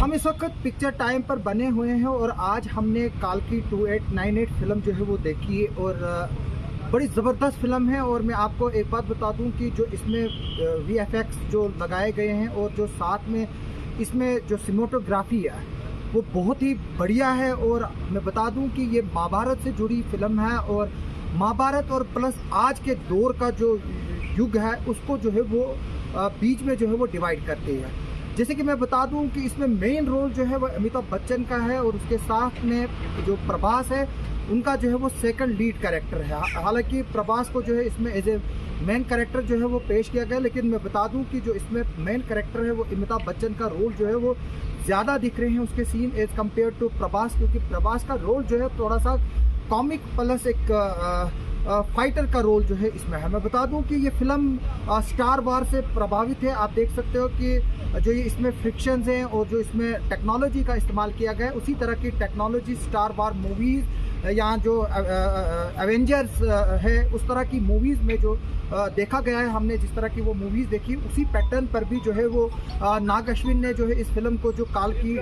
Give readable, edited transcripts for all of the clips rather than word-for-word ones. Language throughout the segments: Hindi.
हम इस वक्त पिक्चर टाइम पर बने हुए हैं और आज हमने काल्की 2898 फिल्म जो है वो देखी है और बड़ी ज़बरदस्त फिल्म है। और मैं आपको एक बात बता दूं कि जो इसमें VFX जो लगाए गए हैं और जो साथ में इसमें जो सिनेमेटोग्राफी है वो बहुत ही बढ़िया है। और मैं बता दूं कि ये महाभारत से जुड़ी फिल्म है और महाभारत और प्लस आज के दौर का जो युग है उसको जो है वो बीच में जो है वो डिवाइड करती है। जैसे कि मैं बता दूं कि इसमें मेन रोल जो है वो अमिताभ बच्चन का है और उसके साथ में जो प्रभास है उनका जो है वो सेकंड लीड कैरेक्टर है। हालांकि प्रभास को जो है इसमें एज ए मेन कैरेक्टर जो है वो पेश किया गया, लेकिन मैं बता दूं कि जो इसमें मेन कैरेक्टर है वो अमिताभ बच्चन का रोल जो है वो ज़्यादा दिख रहे हैं उसके scene as compare to Prabhas, क्योंकि प्रभास का रोल जो है थोड़ा सा कॉमिक प्लस एक फाइटर का रोल जो है इसमें है। मैं बता दूं कि ये फिल्म स्टार वार से प्रभावित है। आप देख सकते हो कि जो ये इसमें फ्रिक्शंस हैं और जो इसमें टेक्नोलॉजी का इस्तेमाल किया गया है उसी तरह की टेक्नोलॉजी स्टार वार मूवीज़ या जो एवेंजर्स है उस तरह की मूवीज़ में जो देखा गया है। हमने जिस तरह की वो मूवीज़ देखी उसी पैटर्न पर भी जो है वो नाग अश्विन ने जो है इस फिल्म को जो काल्की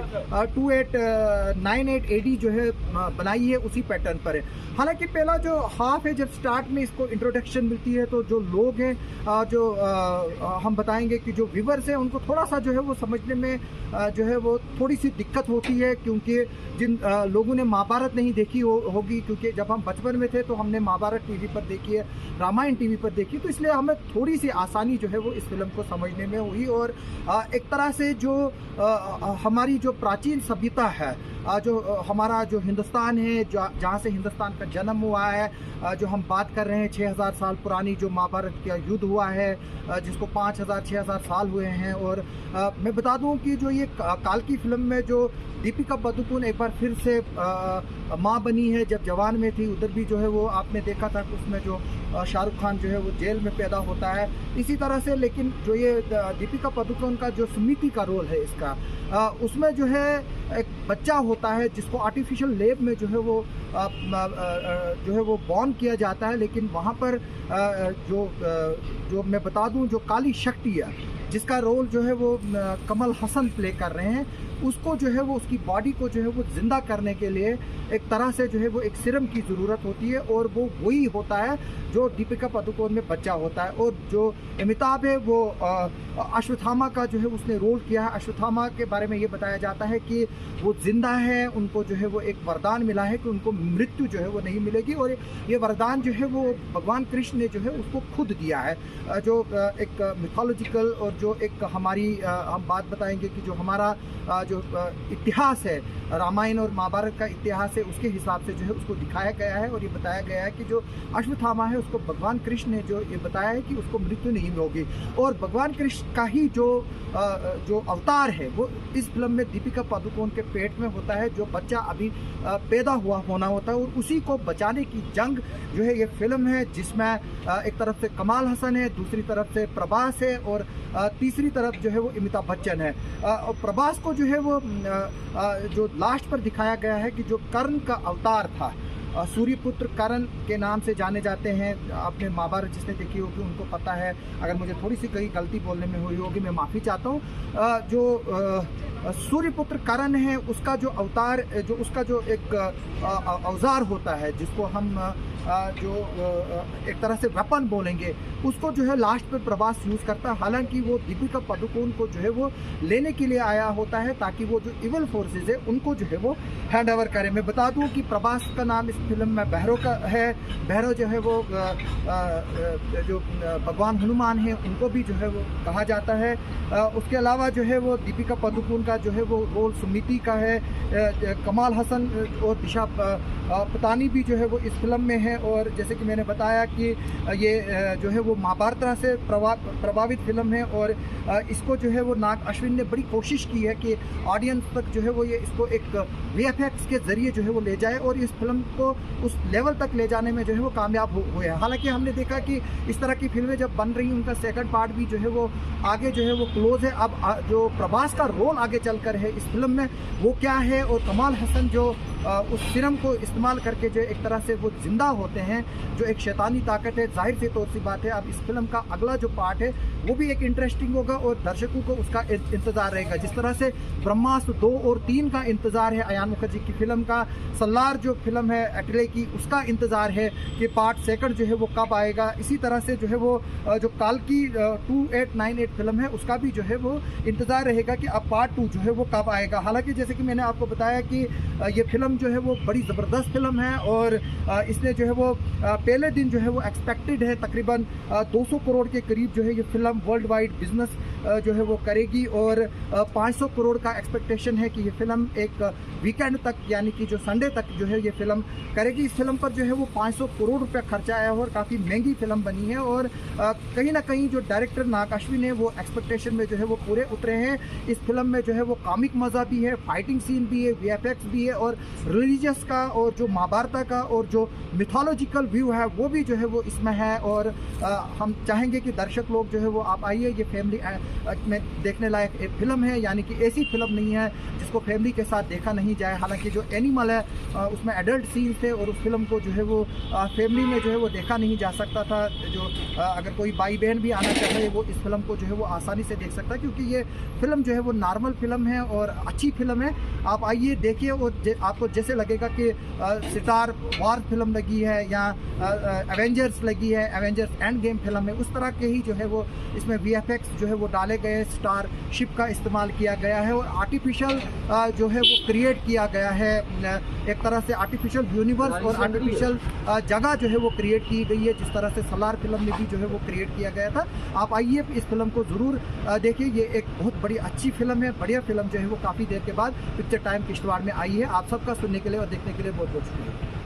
2898 AD जो है बनाई है उसी पैटर्न पर है। हालांकि पहला जो हाफ है जब स्टार्ट में इसको इंट्रोडक्शन मिलती है तो जो लोग हैं जो हम बताएंगे कि जो व्यूवर्स हैं उनको थोड़ा सा जो है वो समझने में जो है वो थोड़ी सी दिक्कत होती है, क्योंकि जिन लोगों ने महाभारत नहीं देखी होगी, क्योंकि जब हम बचपन में थे तो हमने महाभारत टीवी पर देखी है, रामायण टीवी पर देखी, तो इसलिए हमें थोड़ी सी आसानी जो है वो इस फिल्म को समझने में हुई। और एक तरह से जो हमारी जो प्राचीन सभ्यता है, जो हमारा जो हिंदुस्तान है, जहाँ से हिंदुस्तान का जन्म हुआ है, जो हम बात कर रहे हैं 6000 साल पुरानी जो महाभारत का युद्ध हुआ है जिसको 5000-6000 साल हुए हैं। और मैं बता दूं कि जो ये काल्की फिल्म में जो दीपिका पादुकोण एक बार फिर से माँ बनी है, जब जवान में थी उधर भी जो है वो आपने देखा था कि उसमें जो शाहरुख खान जो है वो जेल में पैदा होता है इसी तरह से। लेकिन जो ये दीपिका पादुकोण का जो सुमिति का रोल है इसका, उसमें जो है एक बच्चा होता है जिसको आर्टिफिशियल लेब में जो है वो बॉर्न किया जाता है, लेकिन वहाँ पर जो मैं बता दूं जो काली शक्ति है जिसका रोल जो है वो कमल हसन प्ले कर रहे हैं, उसको जो है वो उसकी बॉडी को जो है वो ज़िंदा करने के लिए एक तरह से जो है वो एक सीरम की ज़रूरत होती है और वो वही होता है जो दीपिका पादुकोण में बच्चा होता है। और जो अमिताभ है वो अश्वत्थामा का जो है उसने रोल किया है। अश्वत्थामा के बारे में ये बताया जाता है कि वो जिंदा है, उनको जो है वो एक वरदान मिला है कि उनको मृत्यु जो है वो नहीं मिलेगी, और ये वरदान जो है वो भगवान कृष्ण ने जो है उसको खुद दिया है। जो एक मिथोलॉजिकल और जो एक हमारी हम बात बताएंगे कि जो हमारा जो इतिहास है, रामायण और महाभारत का इतिहास है, उसके हिसाब से जो है उसको दिखाया गया है। और ये बताया गया है कि जो अश्वत्थामा है उसको भगवान कृष्ण ने जो ये बताया है कि उसको मृत्यु नहीं होगी, और भगवान कृष्ण का ही जो अवतार है वो इस फिल्म में दीपिका पादुकोण के पेट में होता है, जो बच्चा अभी पैदा होना होता है, और उसी को बचाने की जंग जो है ये फिल्म है, जिसमें एक तरफ से कमाल हसन है, दूसरी तरफ से प्रभास है और तीसरी तरफ जो है वो अमिताभ बच्चन है। और प्रभास को जो है वो जो लास्ट पर दिखाया गया है कि जो कर्ण का अवतार था, सूर्यपुत्र कर्ण के नाम से जाने जाते हैं। आपने महाभारत जिसने देखी होगी उनको पता है, अगर मुझे थोड़ी सी कहीं गलती बोलने में हुई होगी मैं माफ़ी चाहता हूँ। जो सूर्यपुत्र कर्ण है उसका जो अवतार, जो उसका जो एक औजार होता है जिसको हम जो एक तरह से वेपन बोलेंगे, उसको जो है लास्ट पे प्रभास यूज़ करता है। हालांकि वो दीपिका पादुकोण को जो है वो लेने के लिए आया होता है ताकि वो जो इवल फोर्सेस है उनको जो है वो हैंड ओवर करे। मैं बता दूं कि प्रभास का नाम इस फिल्म में भैरव का है। भैरव जो है वो जो भगवान हनुमान है उनको भी जो है वो कहा जाता है। उसके अलावा जो है वो दीपिका पादुकोण का जो है वो रोल सुमिति का है। कमाल हसन और दिशा पतानी भी जो है वो इस फिल्म में है। और जैसे कि मैंने बताया कि ये जो है वो महाभारत से प्रभावित फिल्म है, और इसको जो है वो नाग अश्विन ने बड़ी कोशिश की है कि ऑडियंस तक जो है वो ये इसको एक VFX के ज़रिए जो है वो ले जाए और इस फिल्म को उस लेवल तक ले जाने में जो है वो कामयाब हुए हैं। हालांकि हमने देखा कि इस तरह की फिल्में जब बन रही हैं उनका सेकंड पार्ट भी जो है वो आगे जो है वो क्लोज है। अब जो प्रभास का रोल आगे चलकर है इस फिल्म में वो क्या है, और कमाल हसन जो उस सिरम को इस्तेमाल करके जो एक तरह से वो जिंदा होते हैं, जो एक शैतानी ताकत है। जाहिर सी तौर सी बात है, अब इस फिल्म का अगला जो पार्ट है वो भी एक इंटरेस्टिंग होगा और दर्शकों को उसका इंतज़ार रहेगा। जिस तरह से ब्रह्मास्त्र 2 और 3 का इंतज़ार है अयान मुखर्जी की फिल्म का, सलार जो फिल्म है एटले की उसका इंतज़ार है कि पार्ट 2 जो है वो कब आएगा। इसी तरह से जो है वो जो काल की 2898 फिल्म है उसका भी जो है वो इंतज़ार रहेगा कि अब पार्ट 2 जो है वो कब आएगा। हालांकि जैसे कि मैंने आपको बताया कि ये फिल्म जो है वो बड़ी ज़बरदस्त फिल्म है और इसने जो है वो पहले दिन जो है वो एक्सपेक्टेड है तकरीबन 200 करोड़ के करीब जो है ये फिल्म वर्ल्ड वाइड बिजनेस जो है वो करेगी और 500 करोड़ का एक्सपेक्टेशन है कि ये फिल्म एक वीकेंड तक यानी कि जो संडे तक जो है ये फिल्म करेगी। इस फिल्म पर जो है वो 500 करोड़ रुपए खर्चा आया है और काफ़ी महंगी फिल्म बनी है और कहीं ना कहीं जो डायरेक्टर नाग अश्विन है वो एक्सपेक्टेशन में जो है वो पूरे उतरे हैं। इस फिल्म में जो है वो कॉमिक मज़ा भी है, फाइटिंग सीन भी है, VFX भी है और रिलीजियस का और जो महाभारत का और जो मिथोलॉजिकल व्यू है वो भी जो है वो इसमें है। और हम चाहेंगे कि दर्शक लोग जो है वो आप आइए, ये फैमिली में देखने लायक एक फिल्म है, यानी कि ऐसी फिल्म नहीं है जिसको फैमिली के साथ देखा नहीं जाए। हालांकि जो एनिमल है उसमें एडल्ट सीन थे और उस फिल्म को जो है वो फैमिली में जो है वो देखा नहीं जा सकता था। जो अगर कोई भाई बहन भी आना चाहे वो इस फिल्म को जो है वो आसानी से देख सकता है, क्योंकि ये फिल्म जो है वो नॉर्मल फिल्म है और अच्छी फिल्म है। आप आइए देखिए और आपको जैसे लगेगा कि स्टार वॉर फिल्म लगी है या एवेंजर्स लगी है, एवेंजर्स एंड गेम फिल्म है, उस तरह के ही जो है वो इसमें VFX जो है वो डाले गए, स्टार शिप का इस्तेमाल किया गया है और आर्टिफिशियल जो है वो क्रिएट किया गया है। एक तरह से आर्टिफिशियल यूनिवर्स और आर्टिफिशियल जगह जो है वो क्रिएट की गई है, जिस तरह से सलार फिल्म में भी जो है वो क्रिएट किया गया था। आप आइए इस फिल्म को ज़रूर देखिए, ये एक बहुत बड़ी अच्छी फिल्म है, बढ़िया फिल्म जो है वो काफ़ी देर के बाद पिक्चर टाइम किश्तवाड़ में आई है। आप सबका सुनने के लिए और देखने के लिए बहुत बहुत शुक्रिया।